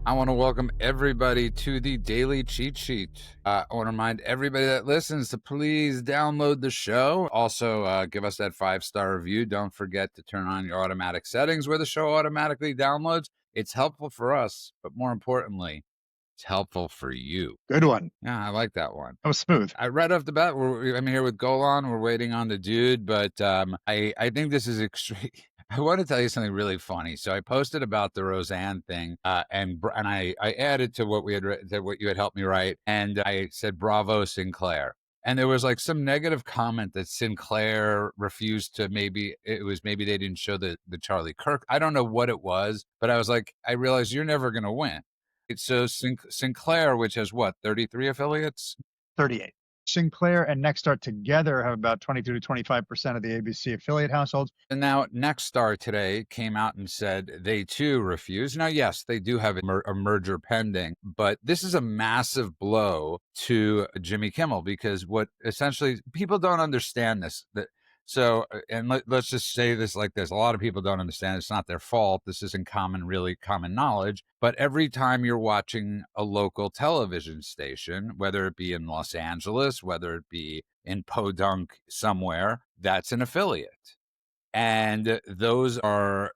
I want to welcome everybody to the Daily Cheat Sheet. I want to remind everybody that listens to please download the show. Also, give us that 5-star review. Don't forget to turn on your automatic settings where the show automatically downloads. It's helpful for us, but more importantly, it's helpful for you. Good one. Yeah, I like that one. That was smooth. Right off the bat, I'm here with Golan. We're waiting on the dude, but I think this is extreme. I want to tell you something really funny. So I posted about the Roseanne thing, and I added to what we had to what you had helped me write, and I said bravo Sinclair. And there was like some negative comment that Sinclair refused to maybe they didn't show the Charlie Kirk. I don't know what it was, but I was like, I realized you're never going to win. So Sinclair, which has what, 33 affiliates? 38. Sinclair and Nexstar together have about 22 to 25% of the ABC affiliate households. And now Nexstar today came out and said they too refuse. Now, yes, they do have a merger pending, but this is a massive blow to Jimmy Kimmel because what essentially people don't understand this. And let's just say this like this. A lot of people don't understand. It's not their fault. This isn't really common knowledge. But every time you're watching a local television station, whether it be in Los Angeles, whether it be in Podunk somewhere, that's an affiliate. And those are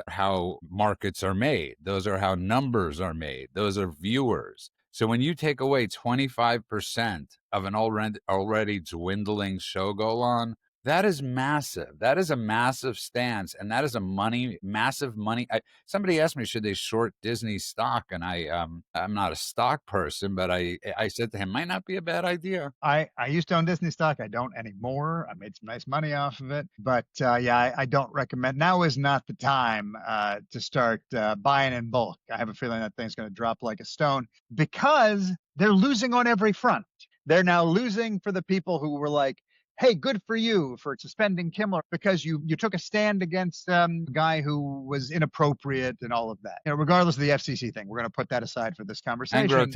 how markets are made. Those are how numbers are made. Those are viewers. So when you take away 25% of an already dwindling show Golan, that is massive. That is a massive stance, and that is massive money. Somebody asked me, should they short Disney stock? And I'm not a stock person, but I said to him, might not be a bad idea. I used to own Disney stock. I don't anymore. I made some nice money off of it. But I don't recommend. Now is not the time to start buying in bulk. I have a feeling that thing's going to drop like a stone because they're losing on every front. They're now losing for the people who were like, hey, good for you for suspending Kimmel because you took a stand against a guy who was inappropriate and all of that. Regardless of the FCC thing, we're going to put that aside for this conversation.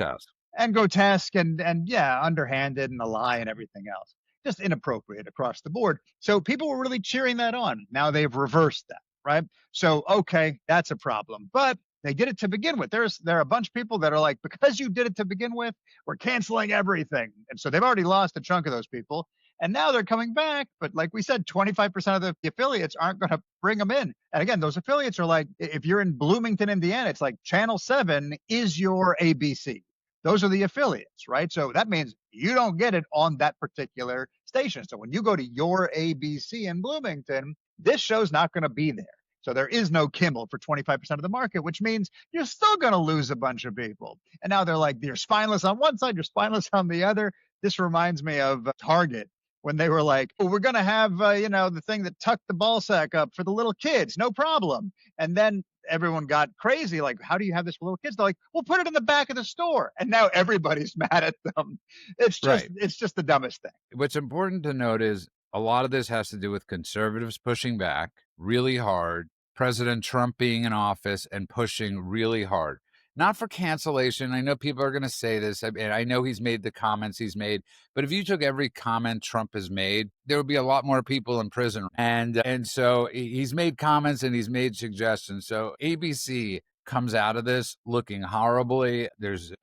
And grotesque and underhanded and a lie and everything else. Just inappropriate across the board. So people were really cheering that on. Now they've reversed that, right? So, okay, that's a problem. But they did it to begin with. There are a bunch of people that are like, because you did it to begin with, we're canceling everything. And so they've already lost a chunk of those people. And now they're coming back. But like we said, 25% of the affiliates aren't going to bring them in. And again, those affiliates are like, if you're in Bloomington, Indiana, it's like Channel 7 is your ABC. Those are the affiliates, right? So that means you don't get it on that particular station. So when you go to your ABC in Bloomington, this show's not going to be there. So there is no Kimmel for 25% of the market, which means you're still going to lose a bunch of people. And now they're like, you're spineless on one side, you're spineless on the other. This reminds me of Target when they were like, oh, we're going to have, the thing that tucked the ball sack up for the little kids. No problem. And then everyone got crazy. Like, how do you have this for little kids? They're like, we'll put it in the back of the store. And now everybody's mad at them. It's just the dumbest thing. What's important to note is a lot of this has to do with conservatives pushing back really hard, President Trump being in office and pushing really hard. Not for cancellation. I know people are going to say this, and I know he's made the comments he's made, but if you took every comment Trump has made, there would be a lot more people in prison. And so he's made comments and he's made suggestions. So ABC comes out of this looking horribly.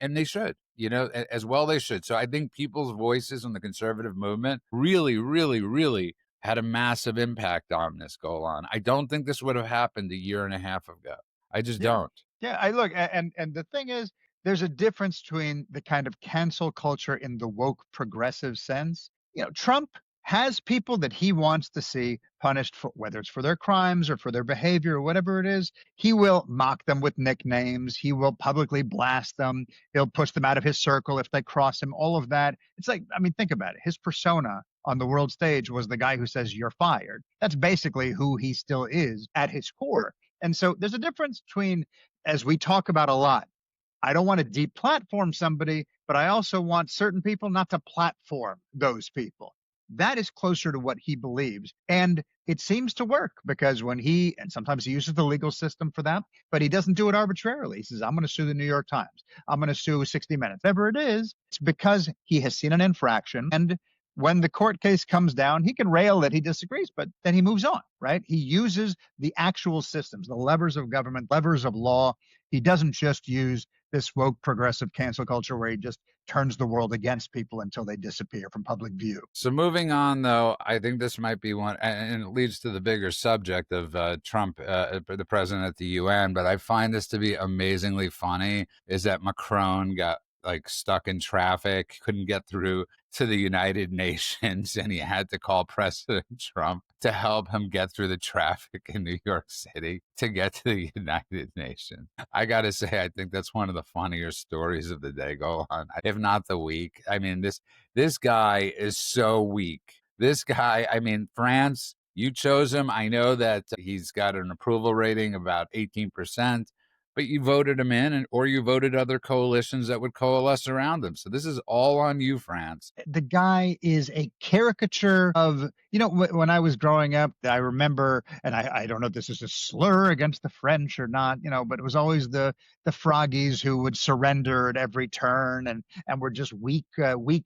And they should, as well they should. So I think people's voices in the conservative movement really, really, really had a massive impact on this Golan. I don't think this would have happened a year and a half ago. I just don't. Yeah, I look, and the thing is, there's a difference between the kind of cancel culture in the woke progressive sense. Trump has people that he wants to see punished for, whether it's for their crimes or for their behavior or whatever it is. He will mock them with nicknames. He will publicly blast them. He'll push them out of his circle if they cross him, all of that. It's like, think about it. His persona on the world stage was the guy who says you're fired. That's basically who he still is at his core. And so there's a difference between, as we talk about a lot, I don't want to deplatform somebody, but I also want certain people not to platform those people. That is closer to what he believes. And it seems to work because and sometimes he uses the legal system for that, but he doesn't do it arbitrarily. He says, I'm going to sue the New York Times. I'm going to sue 60 Minutes. Whatever it is, it's because he has seen an infraction and when the court case comes down, he can rail that he disagrees, but then he moves on, right? He uses the actual systems, the levers of government, levers of law. He doesn't just use this woke progressive cancel culture where he just turns the world against people until they disappear from public view. So moving on, though, I think this might be one, and it leads to the bigger subject of Trump, the president at the UN. But I find this to be amazingly funny. Is that Macron got like stuck in traffic, couldn't get through to the United Nations, and he had to call President Trump to help him get through the traffic in New York City to get to the United Nations. I got to say, I think that's one of the funnier stories of the day. Go on, if not the week. I mean, this guy is so weak. This guy, I mean, France, you chose him. I know that he's got an approval rating about 18%, but you voted him in, or you voted other coalitions that would coalesce around him. So this is all on you, France. The guy is a caricature of, when I was growing up, I remember, and I don't know if this is a slur against the French or not, but it was always the froggies who would surrender at every turn and were just weak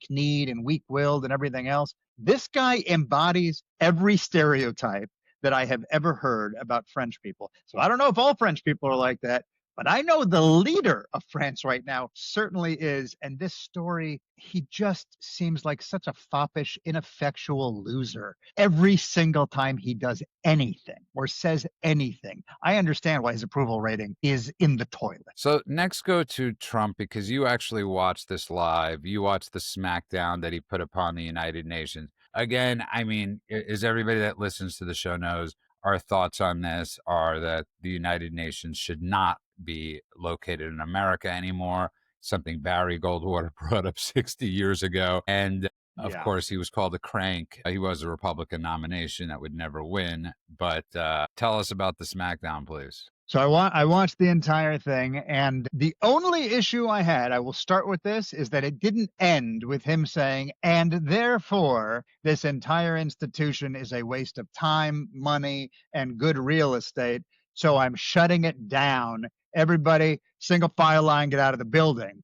kneed and weak willed and everything else. This guy embodies every stereotype that I have ever heard about French people. So I don't know if all French people are like that, but I know the leader of France right now certainly is. And this story, he just seems like such a foppish, ineffectual loser. Every single time he does anything or says anything, I understand why his approval rating is in the toilet. So next, go to Trump, because you actually watched this live. You watched the smackdown that he put upon the United Nations. Again, I mean, as everybody that listens to the show knows, our thoughts on this are that the United Nations should not be located in America anymore, something Barry Goldwater brought up 60 years ago. And of Yeah. course, he was called a crank. He was a Republican nomination that would never win. But tell us about the smackdown, please. So I watched the entire thing, and the only issue I had, I will start with this, is that it didn't end with him saying, and therefore this entire institution is a waste of time, money, and good real estate. So I'm shutting it down. Everybody, single file line, get out of the building.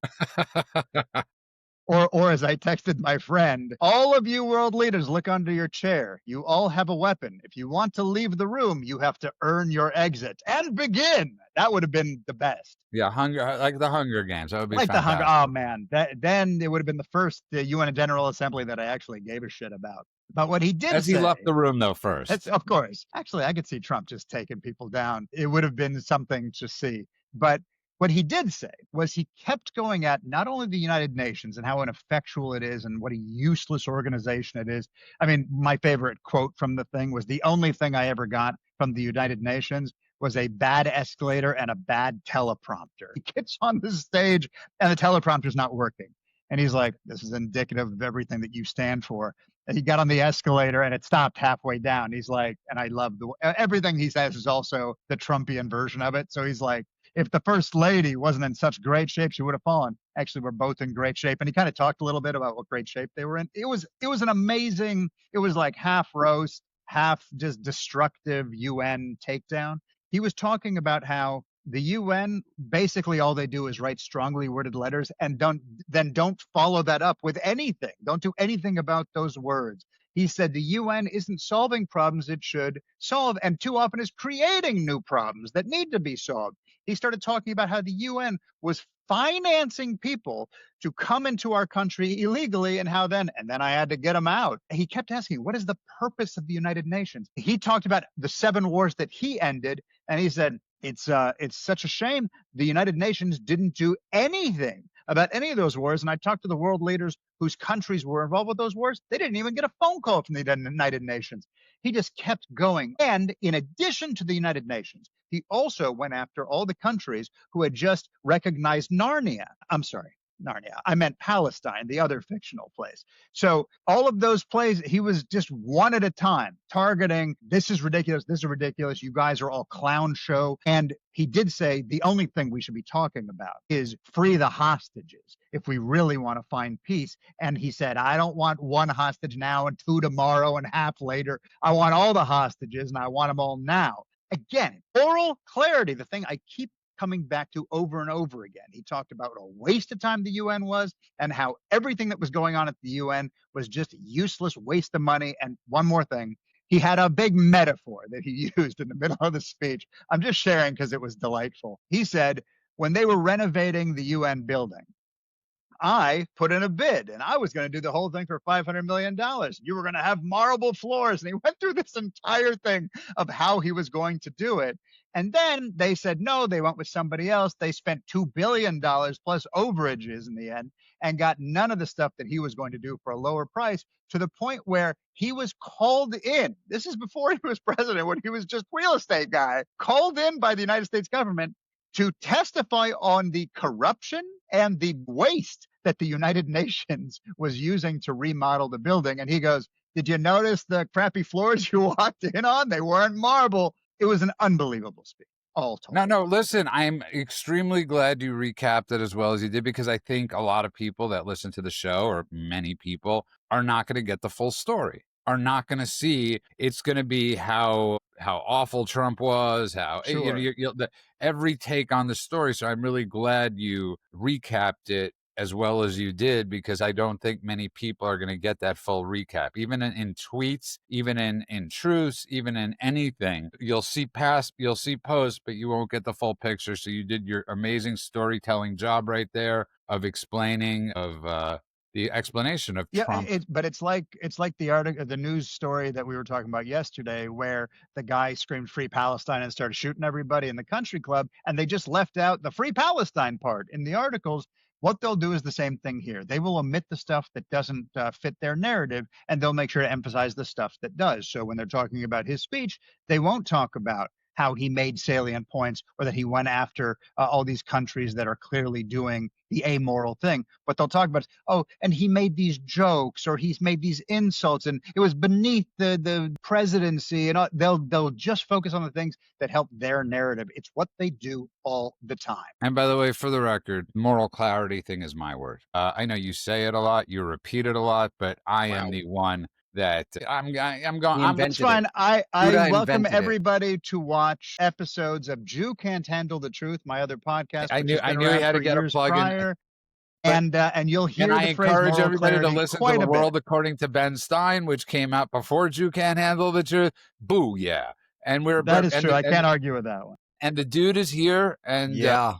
Or as I texted my friend, all of you world leaders, look under your chair. You all have a weapon. If you want to leave the room, you have to earn your exit and begin. That would have been the best. Yeah, hunger, like the Hunger Games. That would be Like the hunger. fantastic. Oh man, then it would have been the first UN General Assembly that I actually gave a shit about. But what he did As he say, left the room, though, that's, first. of course. Actually, I could see Trump just taking people down. It would have been something to see. But what he did say was he kept going at not only the United Nations and how ineffectual it is and what a useless organization it is. I mean, my favorite quote from the thing was, the only thing I ever got from the United Nations was a bad escalator and a bad teleprompter. He gets on the stage and the teleprompter's not working. And he's like, this is indicative of everything that you stand for. And he got on the escalator and it stopped halfway down. He's like, and I love everything he says is also the Trumpian version of it. So he's like, if the first lady wasn't in such great shape, she would have fallen. Actually, we're both in great shape. And he kind of talked a little bit about what great shape they were in. It was an amazing, it was like half roast, half just destructive UN takedown. He was talking about how the UN, basically all they do is write strongly worded letters and don't follow that up with anything. Don't do anything about those words. He said the UN isn't solving problems it should solve, and too often is creating new problems that need to be solved. He started talking about how the UN was financing people to come into our country illegally, and then I had to get them out. He kept asking, what is the purpose of the United Nations? He talked about the 7 wars that he ended, and he said, it's such a shame the United Nations didn't do anything about any of those wars. And I talked to the world leaders whose countries were involved with those wars. They didn't even get a phone call from the United Nations. He just kept going. And in addition to the United Nations, he also went after all the countries who had just recognized Narnia. I'm sorry, Narnia. I meant Palestine, the other fictional place. So all of those plays, he was just one at a time targeting, this is ridiculous, this is ridiculous, you guys are all clown show. And he did say the only thing we should be talking about is free the hostages if we really want to find peace. And he said, I don't want 1 hostage now and 2 tomorrow and half later. I want all the hostages and I want them all now. Again, oral clarity, the thing I keep coming back to over and over again. He talked about what a waste of time the UN was and how everything that was going on at the UN was just useless waste of money. And one more thing, he had a big metaphor that he used in the middle of the speech. I'm just sharing because it was delightful. He said, when they were renovating the UN building, I put in a bid and I was going to do the whole thing for $500 million. You were going to have marble floors. And he went through this entire thing of how he was going to do it. And then they said no, they went with somebody else. They spent $2 billion plus overages in the end and got none of the stuff that he was going to do for a lower price, to the point where he was called in. This is before he was president, when he was just real estate guy, called in by the United States government to testify on the corruption and the waste that the United Nations was using to remodel the building. And he goes, did you notice the crappy floors you walked in on? They weren't marble. It was an unbelievable speech, all told. No, no, listen, I'm extremely glad you recapped it as well as you did, because I think a lot of people that listen to the show, or many people, are not going to get the full story, are not going to see. It's going to be how awful Trump was, how Sure. every take on the story. So I'm really glad you recapped it as well as you did, because I don't think many people are going to get that full recap, even in tweets, even in truths, even in anything. You'll see posts, but you won't get the full picture. So you did your amazing storytelling job right there of explaining, of the explanation of Yeah, Trump. but it's like the article, the news story that we were talking about yesterday, where the guy screamed "Free Palestine" and started shooting everybody in the country club, and they just left out the "Free Palestine" part in the articles. What they'll do is the same thing here. They will omit the stuff that doesn't fit their narrative, and they'll make sure to emphasize the stuff that does. So when they're talking about his speech, they won't talk about how he made salient points or that he went after all these countries that are clearly doing the amoral thing. But they'll talk about, oh, and he made these jokes or he's made these insults and it was beneath the presidency. And they'll just focus on the things that help their narrative. It's what they do all the time. And by the way, for the record, moral clarity thing is my word. I know you say it a lot, you repeat it a lot, but I am Wow. the one that I'm going. He That's invented it. fine. I Buddha welcome invented it. everybody to watch episodes of Jew Can't Handle the Truth, my other podcast, which has I been knew he around had to for get a years plug in, prior. but And you'll and hear I the phrase encourage moral everybody to clarity listen to quite The a bit. World According to Ben Stein, which came out before Jew Can't Handle the Truth. Boo, yeah. And we're That but is true. I can't argue with that one. and the dude is here, and Yeah.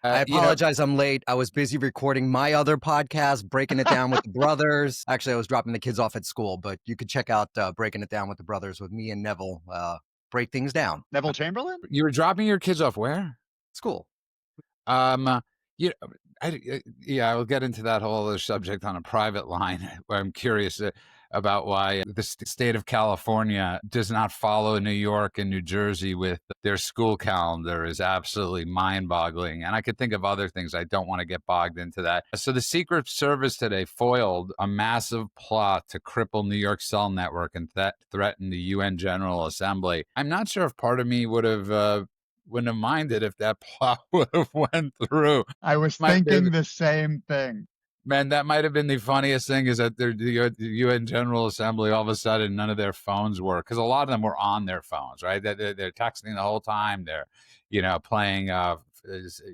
I you know, apologize. I'm late. I was busy recording my other podcast, Breaking It Down with the Brothers. Actually, I was dropping the kids off at school, but you could check out Breaking It Down with the Brothers with me and Neville. Break things down. Neville Chamberlain? you were dropping your kids off where? School. Um, you know, yeah, I'll get into that whole other subject on a private line where I'm curious about why the state of California does not follow New York and New Jersey with their school calendar is absolutely mind-boggling. And I could think of other things. I don't want to get bogged into that. So the Secret Service today foiled a massive plot to cripple New York's cell network and threaten the UN General Assembly. I'm not sure if part of me wouldn't have minded if that plot would have went through. I was My thinking the same thing. Man, that might have been the funniest thing, is that the UN General Assembly, all of a sudden, none of their phones work, because a lot of them were on their phones, right? They're texting the whole time. They're, playing, one of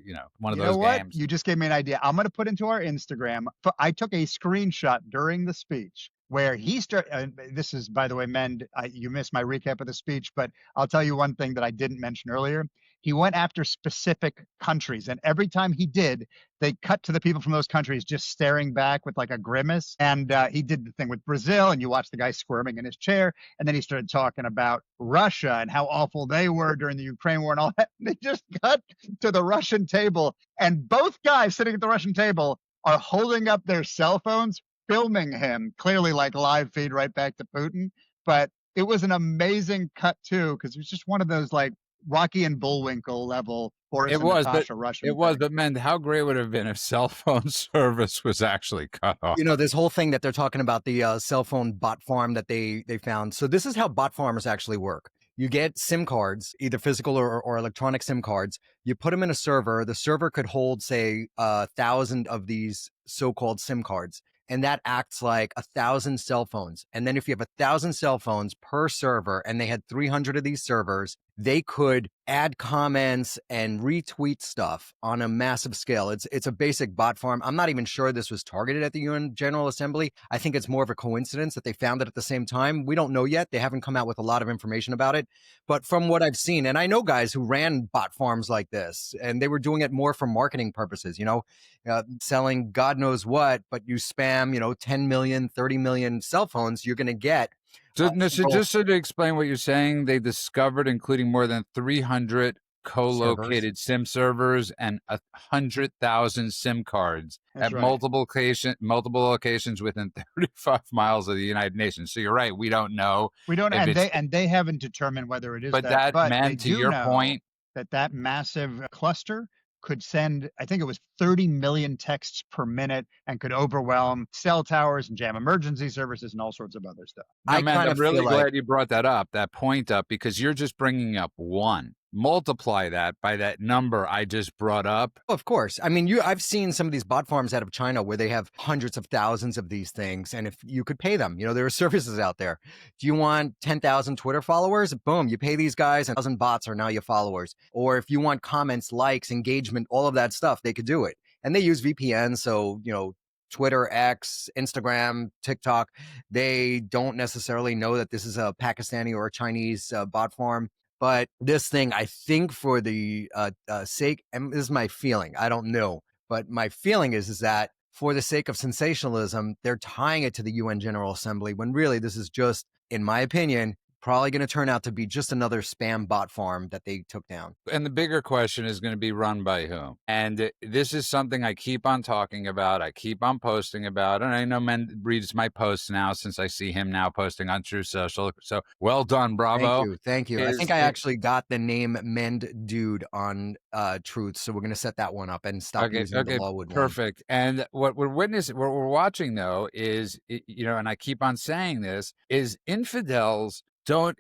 You know those what? games. You just gave me an idea. I'm going to put into our Instagram. I took a screenshot during the speech where he started. This is, by the way, Mend, you missed my recap of the speech, but I'll tell you one thing that I didn't mention earlier. He went after specific countries, and every time he did, they cut to the people from those countries just staring back with like a grimace. And he did the thing with Brazil, and you watch the guy squirming in his chair. And then he started talking about Russia and how awful they were during the Ukraine war and all that. They just cut to the Russian table, and both guys sitting at the Russian table are holding up their cell phones, filming him, clearly like live feed right back to Putin. But it was an amazing cut too, because it was just one of those like Rocky and Bullwinkle level Boris It and was, but Natasha Russian it was, thing. but man, how great would it have been if cell phone service was actually cut off? This whole thing that they're talking about, the cell phone bot farm that they found. So this is how bot farmers actually work. You get SIM cards, either physical or electronic SIM cards. You put them in a server. The server could hold, say, 1,000 of these so-called SIM cards. And that acts like 1,000 cell phones. And then if you have 1,000 cell phones per server, and they had 300 of these servers, they could add comments and retweet stuff on a massive scale. It's a basic bot farm. I'm not even sure this was targeted at the UN General Assembly. I think it's more of a coincidence that they found it at the same time. We don't know yet. They haven't come out with a lot of information about it. But from what I've seen, and I know guys who ran bot farms like this, and they were doing it more for marketing purposes, selling God knows what, but you spam, 10 million, 30 million cell phones, you're going to get So, no, so people just so to explain what you're saying, they discovered, including more than 300 servers. co-located SIM servers and 100,000 SIM cards That's at right. multiple locations within 35 miles of the United Nations. So you're right, we don't know We don't, if and it's, they haven't determined whether it is but that, that but they meant, to do your know point, that that massive cluster could send, I think it was 30 million texts per minute, and could overwhelm cell towers and jam emergency services and all sorts of other stuff. no, I man, kind I'm of feel really like glad you brought that point up, because you're just bringing up one. Multiply that by that number I just brought up. of course. I mean, I've seen some of these bot farms out of China where they have hundreds of thousands of these things. And if you could pay them, there are services out there. Do you want 10,000 Twitter followers? Boom, you pay these guys, and 1,000 bots are now your followers. Or if you want comments, likes, engagement, all of that stuff, they could do it. And they use VPN. So, Twitter, X, Instagram, TikTok, they don't necessarily know that this is a Pakistani or a Chinese bot farm. But this thing, I think, for the sake, and this is my feeling, I don't know, but my feeling is that for the sake of sensationalism, they're tying it to the UN General Assembly, when really this is just, in my opinion, probably going to turn out to be just another spam bot farm that they took down. And the bigger question is going to be, run by whom? And this is something I keep on talking about. I keep on posting about. And I know Men reads my posts now, since I see him now posting on True Social. So well done, Thank bravo. you. Thank you. I think I actually got the name Mend Dude on Truth. So we're going to set that one up and stop using the Lawwood one. Perfect. And what we're watching, though, is, and I keep on saying this, is infidels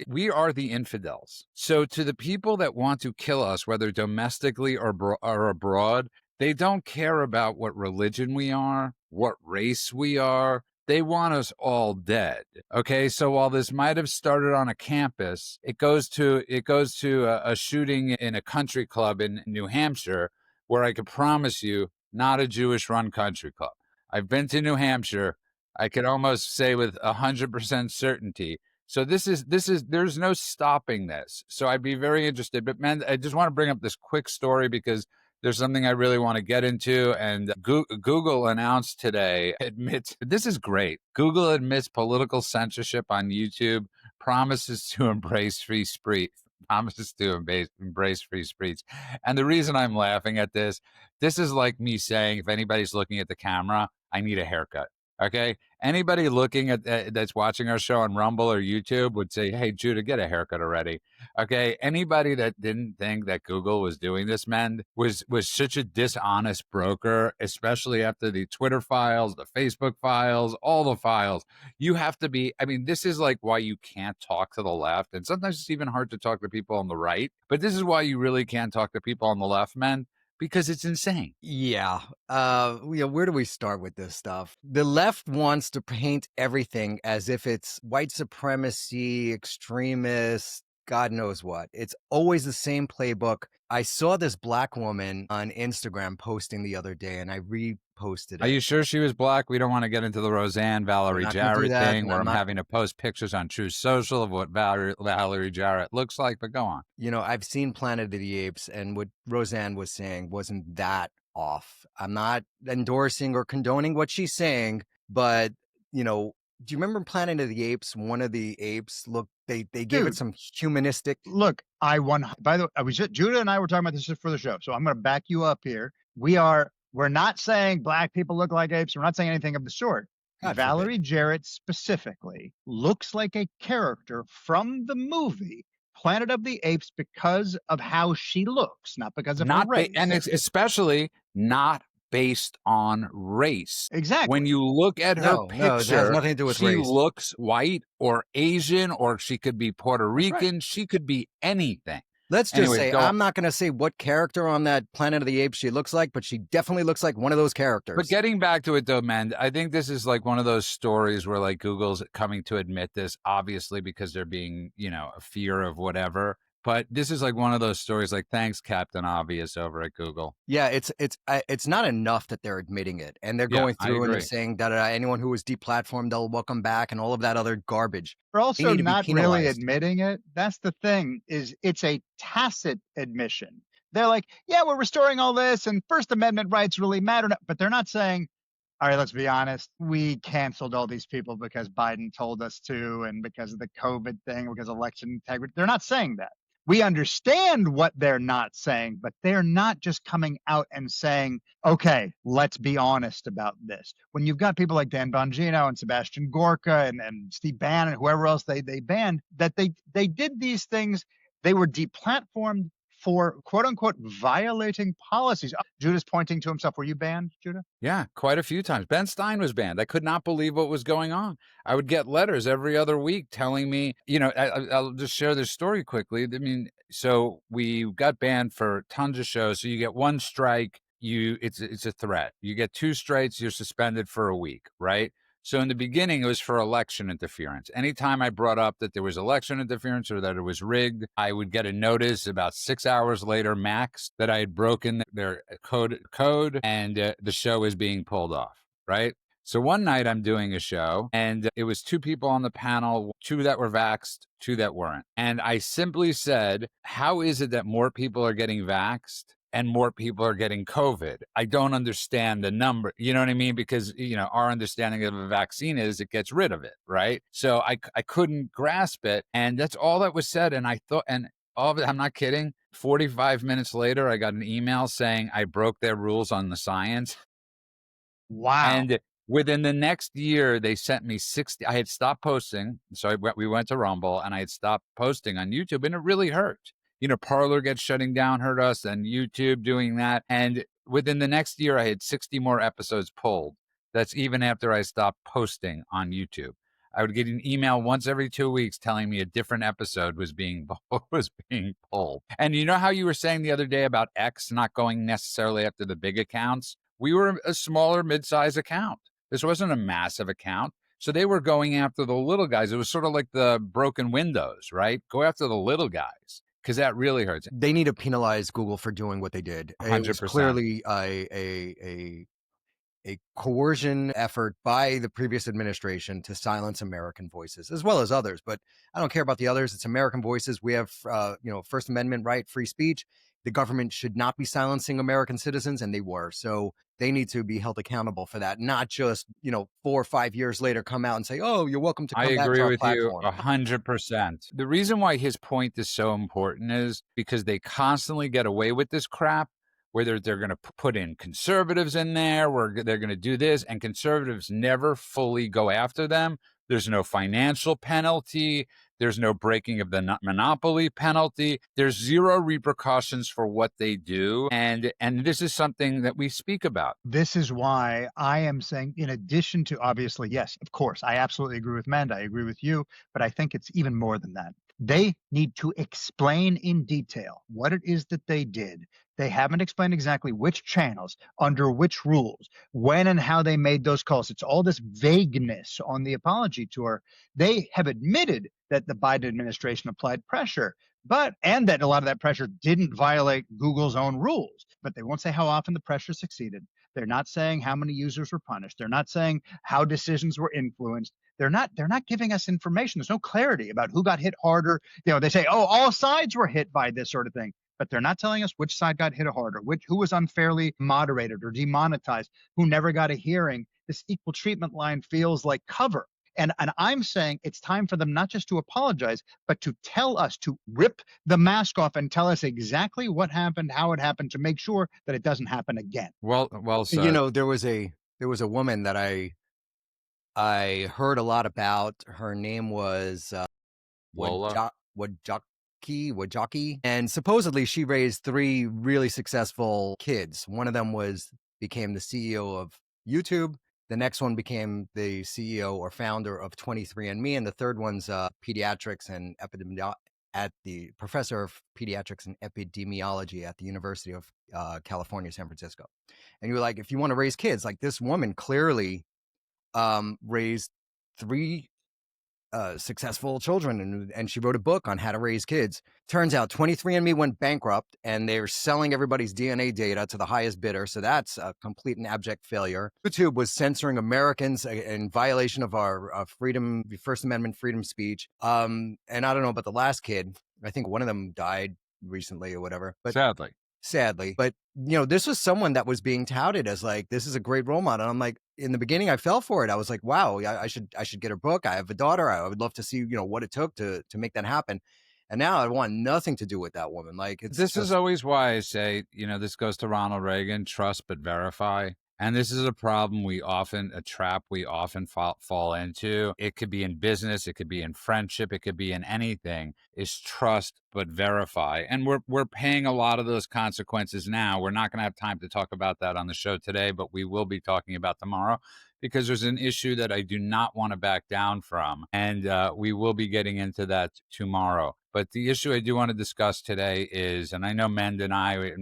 we are the infidels. So to the people that want to kill us, whether domestically or abroad, they don't care about what religion we are, what race we are. They want us all dead. Okay, so while this might have started on a campus, it goes to a shooting in a country club in New Hampshire, where I could promise you, not a Jewish-run country club. I've been to New Hampshire. I could almost say with 100% certainty. So there's no stopping this. So I'd be very interested. But man, I just want to bring up this quick story, because there's something I really want to get into. And Google announced today, this is great. Google admits political censorship on YouTube, promises to embrace free speech. Embrace free speech. And the reason I'm laughing at this is like me saying, if anybody's looking at the camera, I need a haircut. Okay. Anybody looking at that's watching our show on Rumble or YouTube would say, "Hey, Judah, get a haircut already." Okay. Anybody that didn't think that Google was doing this, man, was such a dishonest broker, especially after the Twitter files, the Facebook files, all the files. You have to be. I mean, this is like why you can't talk to the left, and sometimes it's even hard to talk to people on the right. But this is why you really can't talk to people on the left, man. Because it's insane. Yeah. Where do we start with this stuff? The left wants to paint everything as if it's white supremacy, extremist, God knows what. It's always the same playbook. I saw this black woman on Instagram posting the other day, and I reposted it. Are you sure she was black? We don't want to get into the Roseanne Valerie Jarrett thing, where I'm having to post pictures on True Social of what Valerie Jarrett looks like, but go on. I've seen Planet of the Apes, and what Roseanne was saying wasn't that off. I'm not endorsing or condoning what she's saying, but, do you remember Planet of the Apes? One of the apes, look, they gave it some humanistic. Look, by the way, Judah and I were talking about this for the show, so I'm going to back you up here. We're not saying black people look like apes. We're not saying anything of the sort. Valerie Jarrett specifically looks like a character from the movie Planet of the Apes because of how she looks, not because of her race. And it's especially not based on race. Exactly. When you look at her picture, it has nothing to do with she race. looks white or Asian, or she could be Puerto Rican. Right. She could be anything. Let's just say, I'm not going to say what character on that Planet of the Apes she looks like, but she definitely looks like one of those characters. But getting back to it, though, man, I think this is like one of those stories where like Google's coming to admit this, obviously, because they're being, a fear of whatever. But this is like one of those stories like, thanks, Captain Obvious over at Google. Yeah, it's not enough that they're admitting it, and they're Yeah, going I through and they're agree. saying that anyone who was deplatformed, they'll welcome back, and all of that other garbage. They're They also need to be not really penalized. admitting it. That's the thing, is it's a tacit admission. They're like, yeah, we're restoring all this and First Amendment rights really matter. But they're not saying, all right, let's be honest. We canceled all these people because Biden told us to, and because of the COVID thing, because election integrity. They're not saying that. We understand what they're not saying, but they're not just coming out and saying, okay, let's be honest about this. When you've got people like Dan Bongino and Sebastian Gorka and Steve Bannon and whoever else they banned, that they did these things, they were deplatformed for quote unquote violating policies. Judah's pointing to himself. Were you banned, Judah? Yeah, quite a few times. Ben Stein was banned. I could not believe what was going on. I would get letters every other week telling me, I'll just share this story quickly. I mean, so we got banned for tons of shows. So you get one strike, it's a threat. You get two strikes, you're suspended for a week, right? So in the beginning, it was for election interference. Anytime I brought up that there was election interference or that it was rigged, I would get a notice about 6 hours later, max, that I had broken their code and the show is being pulled off, right? So one night I'm doing a show and it was two people on the panel, two that were vaxxed, two that weren't. And I simply said, how is it that more people are getting vaxxed and more people are getting COVID? I don't understand the number. You know what I mean? Because, our understanding of a vaccine is it gets rid of it, right? So I couldn't grasp it. And that's all that was said. And I thought, and all of it, I'm not kidding. 45 minutes later, I got an email saying I broke their rules on the science. Wow. And within the next year, they sent me 60. I had stopped posting. So we went to Rumble and I had stopped posting on YouTube and it really hurt. Parler gets shutting down hurt us and YouTube doing that. And within the next year, I had 60 more episodes pulled. That's even after I stopped posting on YouTube. I would get an email once every 2 weeks telling me a different episode was being pulled. And you know how you were saying the other day about X not going necessarily after the big accounts? We were a smaller mid-size account. This wasn't a massive account. So they were going after the little guys. It was sort of like the broken windows, right? Go after the little guys because that really hurts. They need to penalize Google for doing what they did. It was 100%. clearly a coercion effort by the previous administration to silence American voices, as well as others. But I don't care about the others. It's American voices. We have, First Amendment right, free speech. The government should not be silencing American citizens, and they were. So they need to be held accountable for that, not just, 4 or 5 years later come out and say, oh, you're welcome to I come back to agree our with you platform. 100%. The reason why his point is so important is because they constantly get away with this crap where they're going to put in conservatives in there, where they're going to do this, and conservatives never fully go after them. There's no financial penalty. There's no breaking of the monopoly penalty. There's zero repercussions for what they do. And this is something that we speak about. This is why I am saying, in addition to obviously, yes, of course, I absolutely agree with Manda. I agree with you, but I think it's even more than that. They need to explain in detail what it is that they did. They haven't explained exactly which channels, under which rules, when and how they made those calls. It's all this vagueness on the apology tour. They have admitted that the Biden administration applied pressure, and that a lot of that pressure didn't violate Google's own rules, but they won't say how often the pressure succeeded. They're not saying how many users were punished. They're not saying how decisions were influenced. They're not giving us information. There's no clarity about who got hit harder. They say, oh, all sides were hit by this sort of thing, but they're not telling us which side got hit harder, who was unfairly moderated or demonetized, who never got a hearing. This equal treatment line feels like cover. And I'm saying it's time for them not just to apologize, but to tell us, to rip the mask off and tell us exactly what happened, how it happened, to make sure that it doesn't happen again. Well said. There was a woman that I heard a lot about. Her name was Lola. Wajaki, and supposedly she raised 3 really successful kids. One of them became the CEO of YouTube. The next one became the CEO or founder of 23andMe, and the third one's pediatrics and professor of pediatrics and epidemiology at the University of California, San Francisco. And you're like, if you want to raise kids, like this woman clearly raised 3 successful children, and she wrote a book on how to raise kids. Turns out 23andMe went bankrupt, and they're selling everybody's DNA data to the highest bidder. So that's a complete and abject failure. YouTube was censoring Americans in violation of our freedom, First Amendment freedom speech. And I don't know about the last kid. I think one of them died recently or whatever. But sadly. But, this was someone that was being touted as like, this is a great role model. And I'm like, in the beginning, I fell for it. I was like, wow, I should get her book. I have a daughter. I would love to see, what it took to make that happen. And now I want nothing to do with that woman. Like, this is always why I say, this goes to Ronald Reagan, trust but verify. And this is a problem a trap we often fall into. It could be in business, it could be in friendship, it could be in anything, is trust but verify. And we're paying a lot of those consequences now. We're not going to have time to talk about that on the show today, but we will be talking about tomorrow, because there's an issue that I do not want to back down from. And we will be getting into that tomorrow. But the issue I do want to discuss today is, and I know Mend and I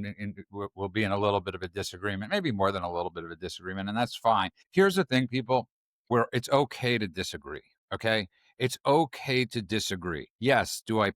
will be in a little bit of a disagreement, maybe more than a little bit of a disagreement, and that's fine. Here's the thing, people, where it's okay to disagree, okay? It's okay to disagree. Yes, do I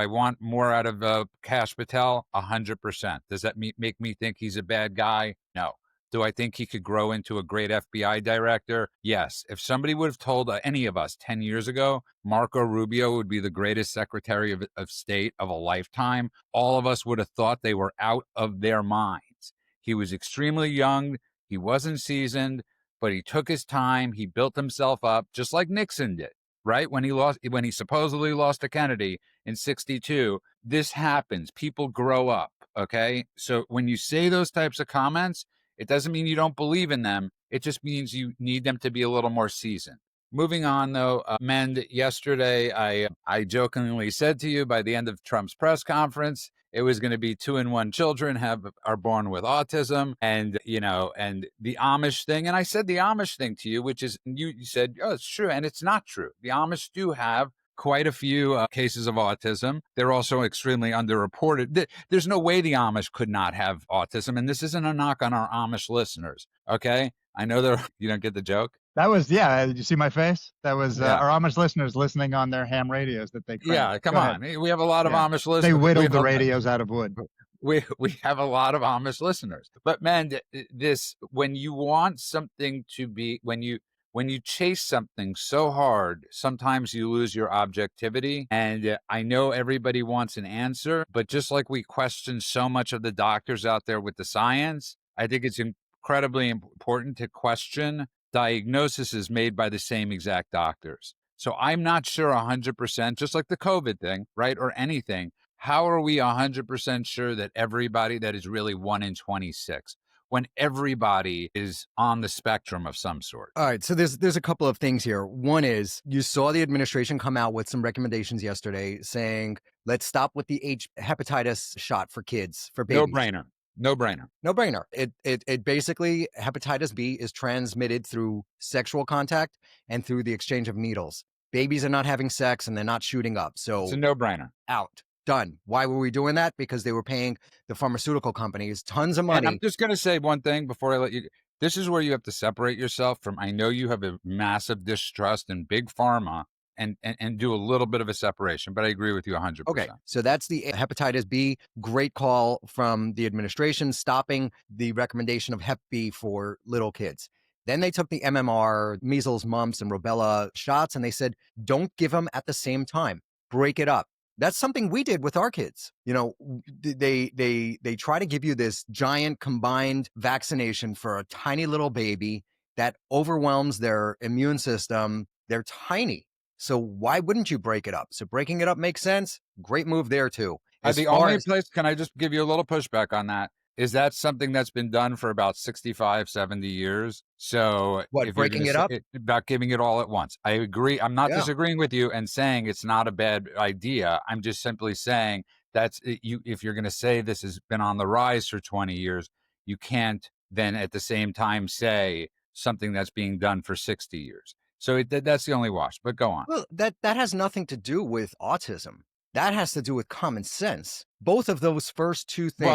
want more out of Kash Patel? 100%. Does that make me think he's a bad guy? No. Do I think he could grow into a great FBI director? Yes. If somebody would have told any of us 10 years ago, Marco Rubio would be the greatest Secretary of State of a lifetime, all of us would have thought they were out of their minds. He was extremely young. He wasn't seasoned, but he took his time. He built himself up just like Nixon did, right? When he supposedly lost to Kennedy in 62, this happens. People grow up, okay? So when you say those types of comments, it doesn't mean you don't believe in them. It just means you need them to be a little more seasoned. Moving on, though, Mend, yesterday I jokingly said to you, by the end of Trump's press conference, it was going to be 2-in-1 children are born with autism, and and the Amish thing. And I said the Amish thing to you, which is you said, oh, it's true, and it's not true. The Amish do have quite a few cases of autism. They're also extremely underreported. There's no way the Amish could not have autism. And this isn't a knock on our Amish listeners. Okay. I know you don't get the joke. That was, did you see my face? That was our Amish listeners listening on their ham radios that they cranked. Yeah, come on. We have a lot of Amish listeners. They whittled the radios out of wood. We have a lot of Amish listeners. But man, when you want something to be, when you chase something so hard, sometimes you lose your objectivity. And I know everybody wants an answer, but just like we question so much of the doctors out there with the science, I think it's incredibly important to question diagnoses made by the same exact doctors. So I'm not sure 100%, just like the COVID thing, right? Or anything. How are we 100% sure that everybody that is really 1 in 26? When everybody is on the spectrum of some sort. All right, so there's a couple of things here. One is, you saw the administration come out with some recommendations yesterday saying, let's stop with the hepatitis shot for kids, for babies. No brainer. It basically, hepatitis B is transmitted through sexual contact and through the exchange of needles. Babies are not having sex and they're not shooting up. So it's a no-brainer. Out. Done. Why were we doing that? Because they were paying the pharmaceutical companies tons of money. And I'm just going to say one thing before I let you. This is where you have to separate yourself from. I know you have a massive distrust in big pharma, and do a little bit of a separation, but I agree with you 100%. Okay, so that's the hepatitis B. Great call from the administration, stopping the recommendation of Hep B for little kids. Then they took the MMR, measles, mumps, and rubella shots, and they said, don't give them at the same time. Break it up. That's something we did with our kids. They try to give you this giant combined vaccination for a tiny little baby that overwhelms their immune system. They're tiny. So why wouldn't you break it up? So breaking it up makes sense. Great move there too. Can I just give you a little pushback on that? Is that something that's been done for about 65, 70 years? So breaking it up? About giving it all at once. I agree. I'm not disagreeing with you and saying it's not a bad idea. I'm just simply saying if you're going to say this has been on the rise for 20 years, you can't then at the same time say something that's being done for 60 years. So that's the only wash, but go on. Well, that has nothing to do with autism. That has to do with common sense. Both of those first two things.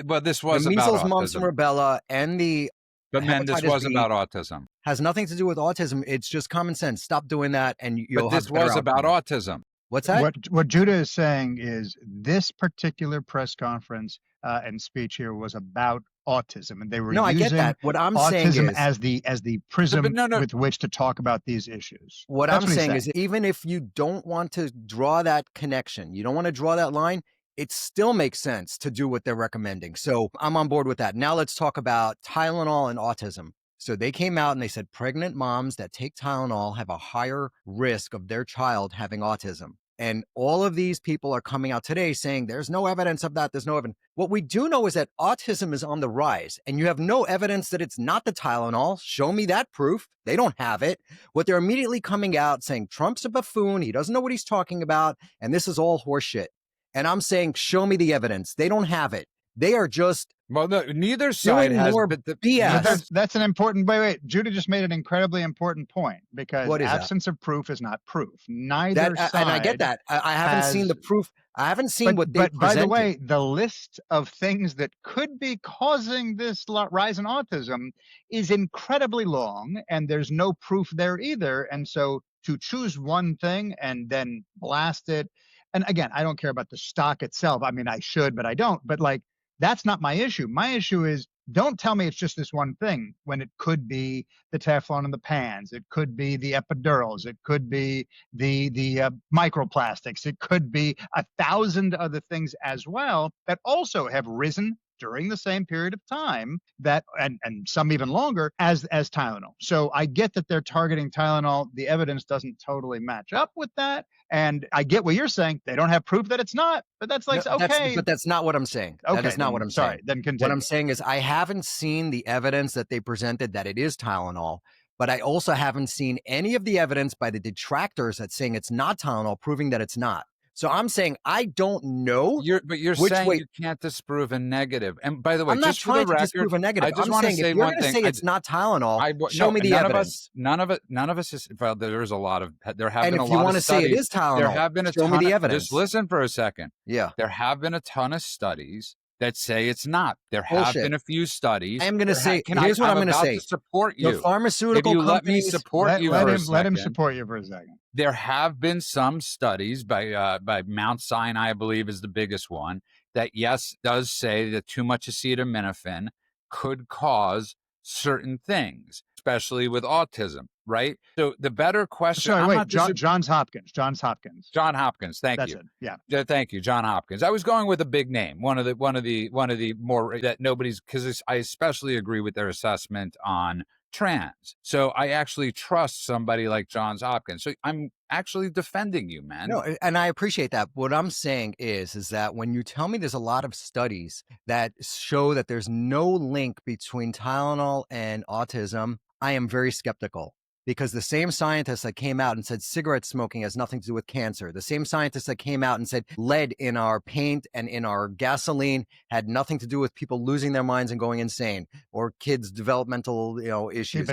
Well, this was the about measles, autism. mumps, and rubella, and the But man, this hepatitis was B about autism. has nothing to do with autism. It's just common sense. Stop doing that, and But you'll have this better was about outcomes. autism. What's that? What Judah is saying is this particular press conference and speech here was about autism, and they were No, I get using that. What I'm saying autism is, as the But prism no. with which to talk about these issues. what That's I'm what he's saying saying. is, even if you don't want to draw that connection, you don't want to draw that line, it still makes sense to do what they're recommending. So I'm on board with that. Now let's talk about Tylenol and autism. So they came out and they said pregnant moms that take Tylenol have a higher risk of their child having autism. And all of these people are coming out today saying there's no evidence of that. There's no evidence. What we do know is that autism is on the rise, and you have no evidence that it's not the Tylenol. Show me that proof. They don't have it. What they're immediately coming out saying Trump's a buffoon. He doesn't know what he's talking about. And this is all horseshit. And I'm saying, show me the evidence. They don't have it. They are just Well, no, neither side doing has. more But BS. That's an important. Wait. Judah just made an incredibly important point because What is that? absence of proof is not proof. Neither side. And I get that. I haven't seen the has proof. I haven't seen what they But by the presented. way, the list of things that could be causing this rise in autism is incredibly long, and there's no proof there either. And so to choose one thing and then blast it, and again, I don't care about the stock itself. I mean, I should, but I don't. But like, that's not my issue. My issue is don't tell me it's just this one thing when it could be the Teflon in the pans, it could be the epidurals, it could be the microplastics, it could be 1,000 other things as well that also have risen during the same period of time that and some even longer as Tylenol. So I get that they're targeting Tylenol. The evidence doesn't totally match up with that. And I get what you're saying. They don't have proof that it's not, but that's like, No, okay. but that's not what I'm saying. Okay, That is not what I'm sorry, saying. then What continue. I'm saying is I haven't seen the evidence that they presented that it is Tylenol, but I also haven't seen any of the evidence by the detractors that's saying it's not Tylenol, proving that it's not. So I'm saying I don't know. But you're which saying way. you can't disprove a negative. And by the way, I'm not just for the trying to record, disprove a negative. I just I'm want to saying if say you're one going to thing. say it's not Tylenol, show me the evidence. None of us is. Well, there's a lot of. There have And been a if you lot want of to say it studies. is Tylenol, There have been a show me ton. the Of, evidence. just listen for a second. Yeah. There have been a ton of studies that say it's not. There have Bullshit. been a few studies. I am going to say, Can here's what I'm going to about say. to support The you. pharmaceutical If you let me companies, support you for a second. Let him support you for a second. There have been some studies by Mount Sinai, I believe, is the biggest one, that yes, does say that too much acetaminophen could cause certain things, especially with autism, right? So the better question. Sorry, I'm wait, not Johns Hopkins. John Hopkins. Thank That's you. it. Yeah. Thank you, John Hopkins. I was going with a big name, one of the more that nobody's, because I especially agree with their assessment on trans. So I actually trust somebody like Johns Hopkins. So I'm actually defending you, man. No, and I appreciate that. What I'm saying is that when you tell me there's a lot of studies that show that there's no link between Tylenol and autism, I am very skeptical. Because the same scientists that came out and said cigarette smoking has nothing to do with cancer, the same scientists that came out and said lead in our paint and in our gasoline had nothing to do with people losing their minds and going insane, or kids' developmental issues.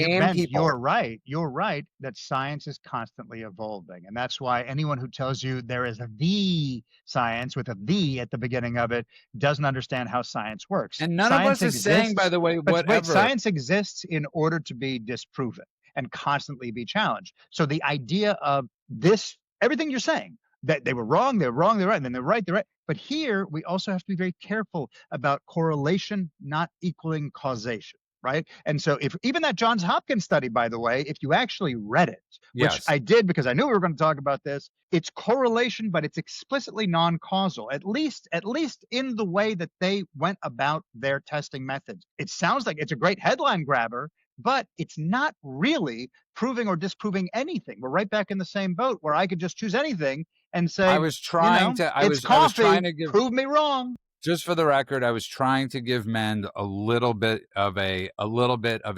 You're right. You're right that science is constantly evolving, and that's why anyone who tells you there is a the science with a the at the beginning of it doesn't understand how science works. And none science of us is saying, by the way, whatever. Wait, science exists in order to be disproven and constantly be challenged. So the idea of this, everything you're saying, that they were wrong, they're wrong, they're right, and then they're right. But here, we also have to be very careful about correlation not equaling causation, right? And so if even that Johns Hopkins study, by the way, if you actually read it, which Yes. I did because I knew we were going to talk about this, it's correlation, but it's explicitly non-causal, at least in the way that they went about their testing methods. It sounds like it's a great headline grabber, but it's not really proving or disproving anything. We're right back in the same boat where I could just choose anything and say, I was trying to. I was trying to give. Prove me wrong. Just for the record, I was trying to give Mend a little bit of a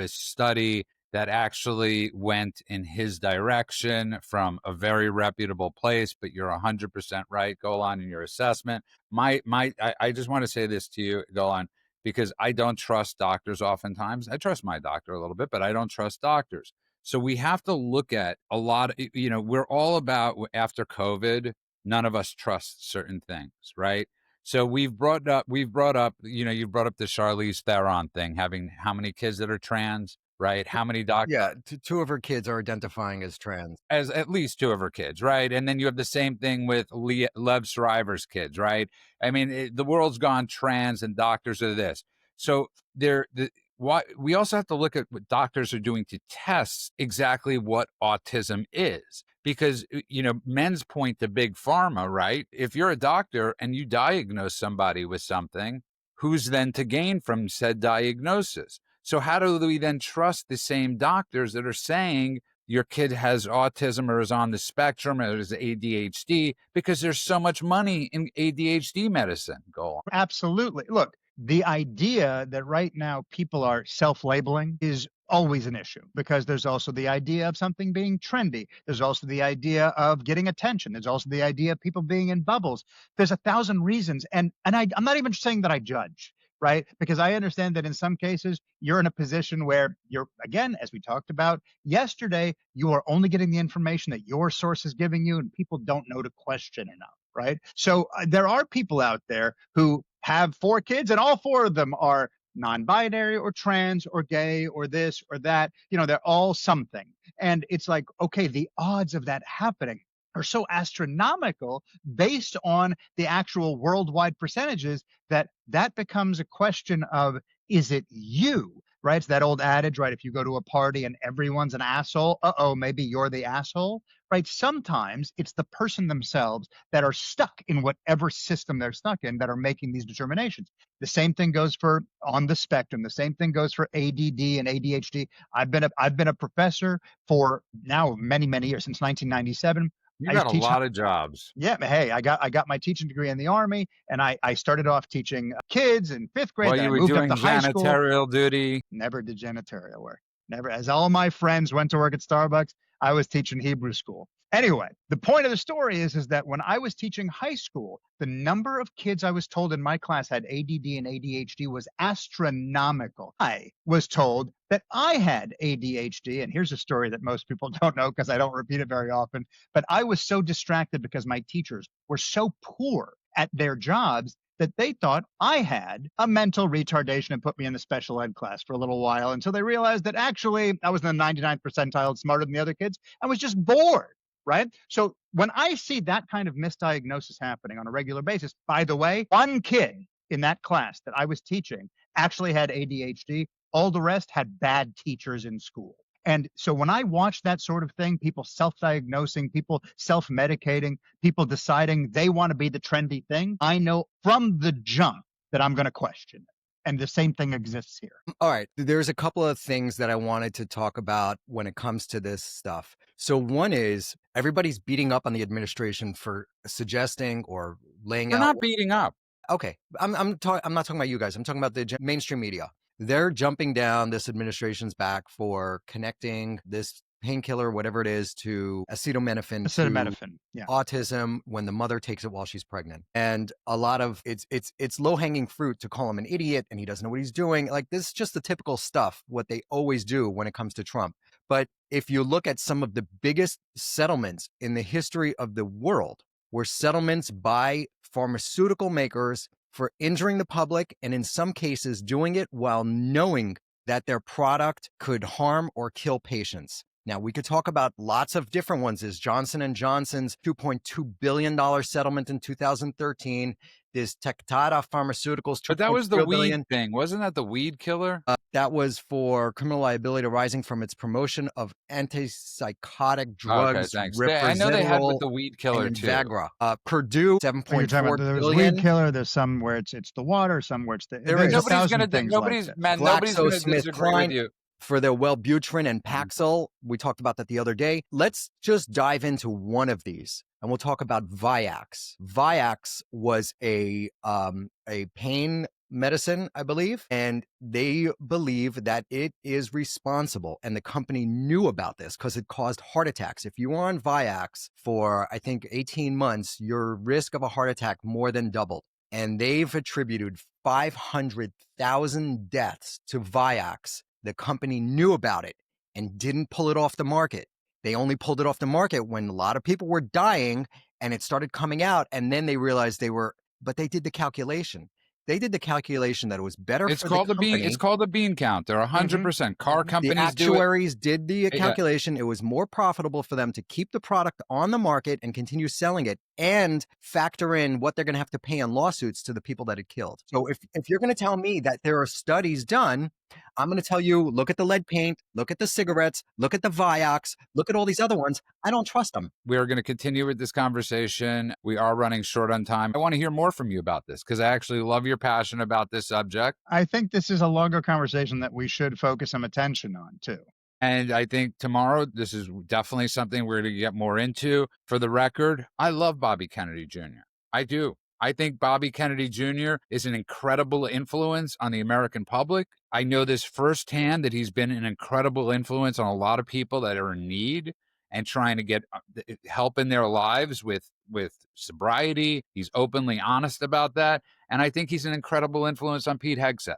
study that actually went in his direction from a very reputable place. But you're 100% right, Golan, in your assessment. I just want to say this to you, Golan, because I don't trust doctors oftentimes. I trust my doctor a little bit, but I don't trust doctors. So we have to look at a lot of, we're all about, after COVID, none of us trust certain things, right? So we've brought up, you brought up the Charlize Theron thing, having how many kids that are trans, right? How many Yeah, two of her kids are identifying as trans. as at least two of her kids, right? And then you have the same thing with Lev Shriver's kids, right? I mean, the world's gone trans, and doctors are this. So what we also have to look at what doctors are doing to test exactly what autism is, because men's point to big pharma, right? If you're a doctor and you diagnose somebody with something, who's then to gain from said diagnosis? So how do we then trust the same doctors that are saying your kid has autism or is on the spectrum or is ADHD, because there's so much money in ADHD medicine? Go on. Absolutely. Look, the idea that right now people are self-labeling is always an issue, because there's also the idea of something being trendy. There's also the idea of getting attention. There's also the idea of people being in bubbles. There's 1,000 reasons. I'm not even saying that I judge, right? Because I understand that in some cases you're in a position where you're, again, as we talked about yesterday, you are only getting the information that your source is giving you, and people don't know to question enough. Right. So there are people out there who have 4 kids, and all 4 of them are non-binary or trans or gay or this or that. They're all something. And it's like, okay, the odds of that happening are so astronomical based on the actual worldwide percentages that becomes a question of, is it you? Right? It's that old adage, right? If you go to a party and everyone's an asshole, maybe you're the asshole, right? Sometimes it's the person themselves that are stuck in whatever system they're stuck in that are making these determinations. The same thing goes for on the spectrum. The same thing goes for ADD and ADHD. I've been a professor for now many, many years, since 1997. You I used got to a teach. lot of jobs. Yeah, hey, I got my teaching degree in the Army, and I started off teaching kids in 5th grade. While Then you I were moved up doing to high school. janitorial duty. Never did janitorial work. Never. As all my friends went to work at Starbucks, I was teaching Hebrew school. Anyway, the point of the story is that when I was teaching high school, the number of kids I was told in my class had ADD and ADHD was astronomical. I was told that I had ADHD, and here's a story that most people don't know because I don't repeat it very often, but I was so distracted because my teachers were so poor at their jobs that they thought I had a mental retardation and put me in the special ed class for a little while until they realized that actually I was in the 99th percentile, smarter than the other kids. I was just bored, right? So when I see that kind of misdiagnosis happening on a regular basis, by the way, 1 kid in that class that I was teaching actually had ADHD. All the rest had bad teachers in school. And so when I watch that sort of thing, people self-diagnosing, people self-medicating, people deciding they want to be the trendy thing, I know from the jump that I'm going to question it. And the same thing exists here. All right. There's a couple of things that I wanted to talk about when it comes to this stuff. So one is everybody's beating up on the administration for suggesting or laying They're out. not beating up. Okay. I'm not talking about you guys. I'm talking about the mainstream media. They're jumping down this administration's back for connecting this painkiller, whatever it is, to acetaminophen, Acetaminophen, yeah. autism when the mother takes it while she's pregnant. And a lot of it's low-hanging fruit to call him an idiot and he doesn't know what he's doing. Like, this is just the typical stuff, what they always do when it comes to Trump. But if you look at some of the biggest settlements in the history of the world, were settlements by pharmaceutical makers for injuring the public, and in some cases doing it while knowing that their product could harm or kill patients. Now, we could talk about lots of different ones. There's Johnson & Johnson's $2.2 billion settlement in 2013. There's Tectata Pharmaceuticals, But that was the $2.0 weed billion. thing. Wasn't that the weed killer? That was for criminal liability arising from its promotion of antipsychotic drugs, thanks. I know they had with Reprozenol, the weed killer and too. Viagra. Purdue, You're talking about 7.4 there's billion. weed killer. There's some where it's the water, some where it's the. There There's is. a thousand things like Nobody's that. man. Nobody's going to disagree GlaxoSmithKline with you. for their Wellbutrin and Paxil. We talked about that the other day. Let's just dive into one of these, and we'll talk about Viax. Viax was a pain medicine, I believe, and they believe that it is responsible, and the company knew about this because it caused heart attacks. If you were on Viax for, I think, 18 months, your risk of a heart attack more than doubled. And they've attributed 500,000 deaths to Viax. The company knew about it and didn't pull it off the market. They only pulled it off the market when a lot of people were dying and it started coming out. And then they realized they were but they did the calculation. They did the calculation that it was better It's for the called the bean. It's company. called the bean counter. Hmm. 100%. Car Hmm. The companies do it. actuaries did the Yeah, calculation. It was more profitable for them to keep the product on the market and continue selling it and factor in what they're going to have to pay in lawsuits to the people that it killed. So if you're going to tell me that there are studies done, I'm going to tell you, look at the lead paint, look at the cigarettes, look at the Vioxx, look at all these other ones. I don't trust them. we are going to continue with this conversation. We are running short on time. I want to hear more from you about this because I actually love your passion about this subject. I think this is a longer conversation that we should focus some attention on too. And I think tomorrow, this is definitely something we're going to get more into. For the record, I love Bobby Kennedy Jr. I do. I think Bobby Kennedy Jr. is an incredible influence on the American public. I know this firsthand that he's been an incredible influence on a lot of people that are in need and trying to get help in their lives with sobriety. He's openly honest about that. And I think he's an incredible influence on Pete Hegseth.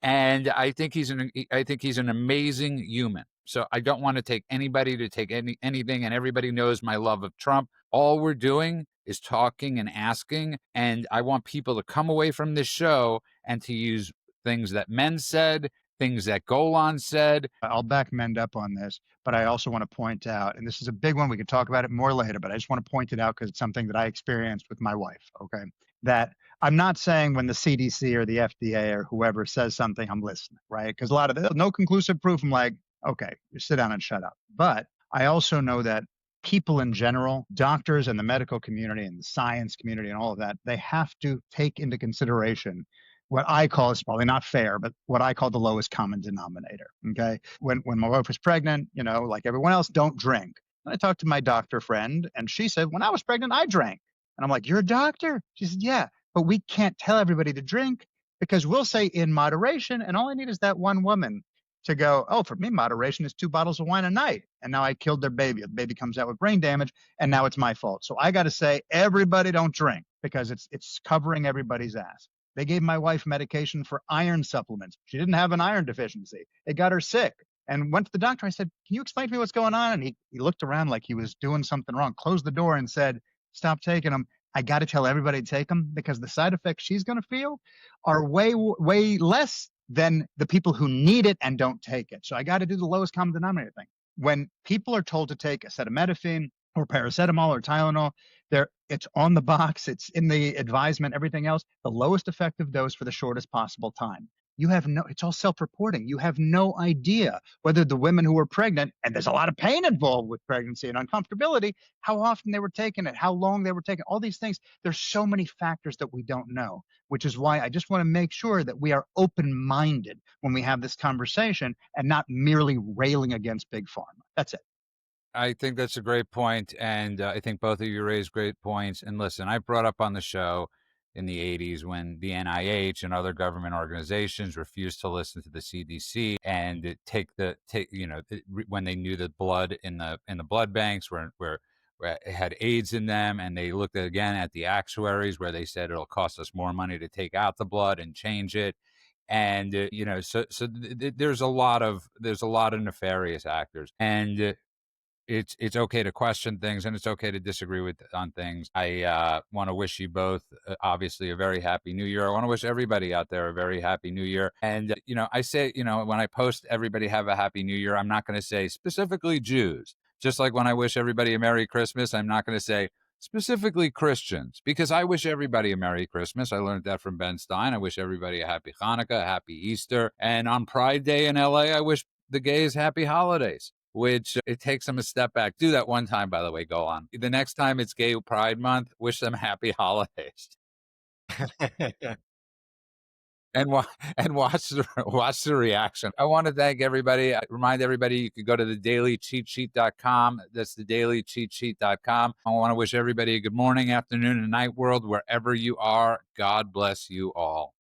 And I think he's an amazing human. So I don't want to take anybody to take anything, and everybody knows my love of Trump. All we're doing is talking and asking, and I want people to come away from this show and to use things that men said, things that Golan said. I'll back Mend up on this, but I also want to point out, and this is a big one, we can talk about it more later, but I just want to point it out because it's something that I experienced with my wife, okay? That I'm not saying when the CDC or the FDA or whoever says something, I'm listening, right? Because a lot of it, no conclusive proof. I'm like, okay, you sit down and shut up. But I also know that people in general, doctors and the medical community and the science community and all of that, they have to take into consideration what I call, it's probably not fair, but what I call the lowest common denominator. Okay. When my wife was pregnant, like everyone else, don't drink. And I talked to my doctor friend and she said, when I was pregnant, I drank. And I'm like, you're a doctor? She said, yeah, but we can't tell everybody to drink because we'll say in moderation. And all I need is that one woman to go, oh, for me, moderation is 2 bottles of wine a night. And now I killed their baby. The baby comes out with brain damage and now it's my fault. So I got to say, everybody don't drink because it's covering everybody's ass. They gave my wife medication for iron supplements. She didn't have an iron deficiency. It got her sick and went to the doctor. I said, can you explain to me what's going on? And he looked around like he was doing something wrong, closed the door and said, stop taking them. I got to tell everybody to take them because the side effects she's going to feel are way, way less than the people who need it and don't take it. So I got to do the lowest common denominator thing. When people are told to take acetaminophen or paracetamol or Tylenol, it's on the box, it's in the advisement, everything else, the lowest effective dose for the shortest possible time. It's all self-reporting. You have no idea whether the women who were pregnant, and there's a lot of pain involved with pregnancy and uncomfortability, how often they were taking it, how long they were taking all these things. There's so many factors that we don't know, which is why I just want to make sure that we are open-minded when we have this conversation and not merely railing against big pharma. That's it. I think that's a great point, and I think both of you raised great points. And listen, I brought up on the show in the 80s when the NIH and other government organizations refused to listen to the CDC and when they knew that blood in the blood banks where it had AIDS in them, and they looked again at the actuaries where they said it'll cost us more money to take out the blood and change it. And there's a lot of nefarious actors, and it's okay to question things and it's okay to disagree on things. I want to wish you both, obviously, a very happy new year. I want to wish everybody out there a very happy new year. And, I say, when I post everybody have a happy new year, I'm not going to say specifically Jews. Just like when I wish everybody a Merry Christmas, I'm not going to say specifically Christians, because I wish everybody a Merry Christmas. I learned that from Ben Stein. I wish everybody a happy Hanukkah, a happy Easter. And on Pride Day in LA, I wish the gays happy holidays, which it takes them a step back. Do that one time, by the way, go on. The next time it's Gay Pride Month, wish them happy holidays. And watch the reaction. I want to thank everybody. I remind everybody you could go to thedailycheatsheet.com. That's thedailycheatsheet.com. I want to wish everybody a good morning, afternoon, and night world, wherever you are. God bless you all.